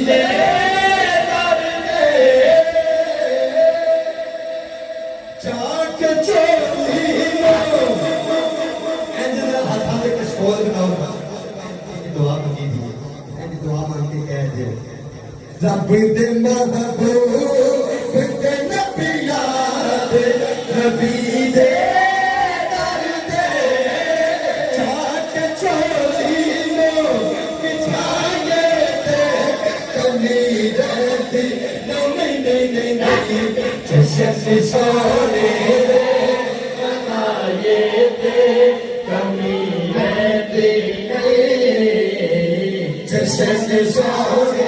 दे जाके चोली लो एंजल हाथ में कुछ बोल बनाऊंगा दुआ मांगी थी एंजल दुआ मांग के कह दे रब दे महबूब के नबी याद नबी दे दर दे जाके चोली लो बिछाए दे कमी रहती नहीं नहीं नहीं नहीं जैसे सोने बनाए थे कमी रहती नहीं जैसे सोने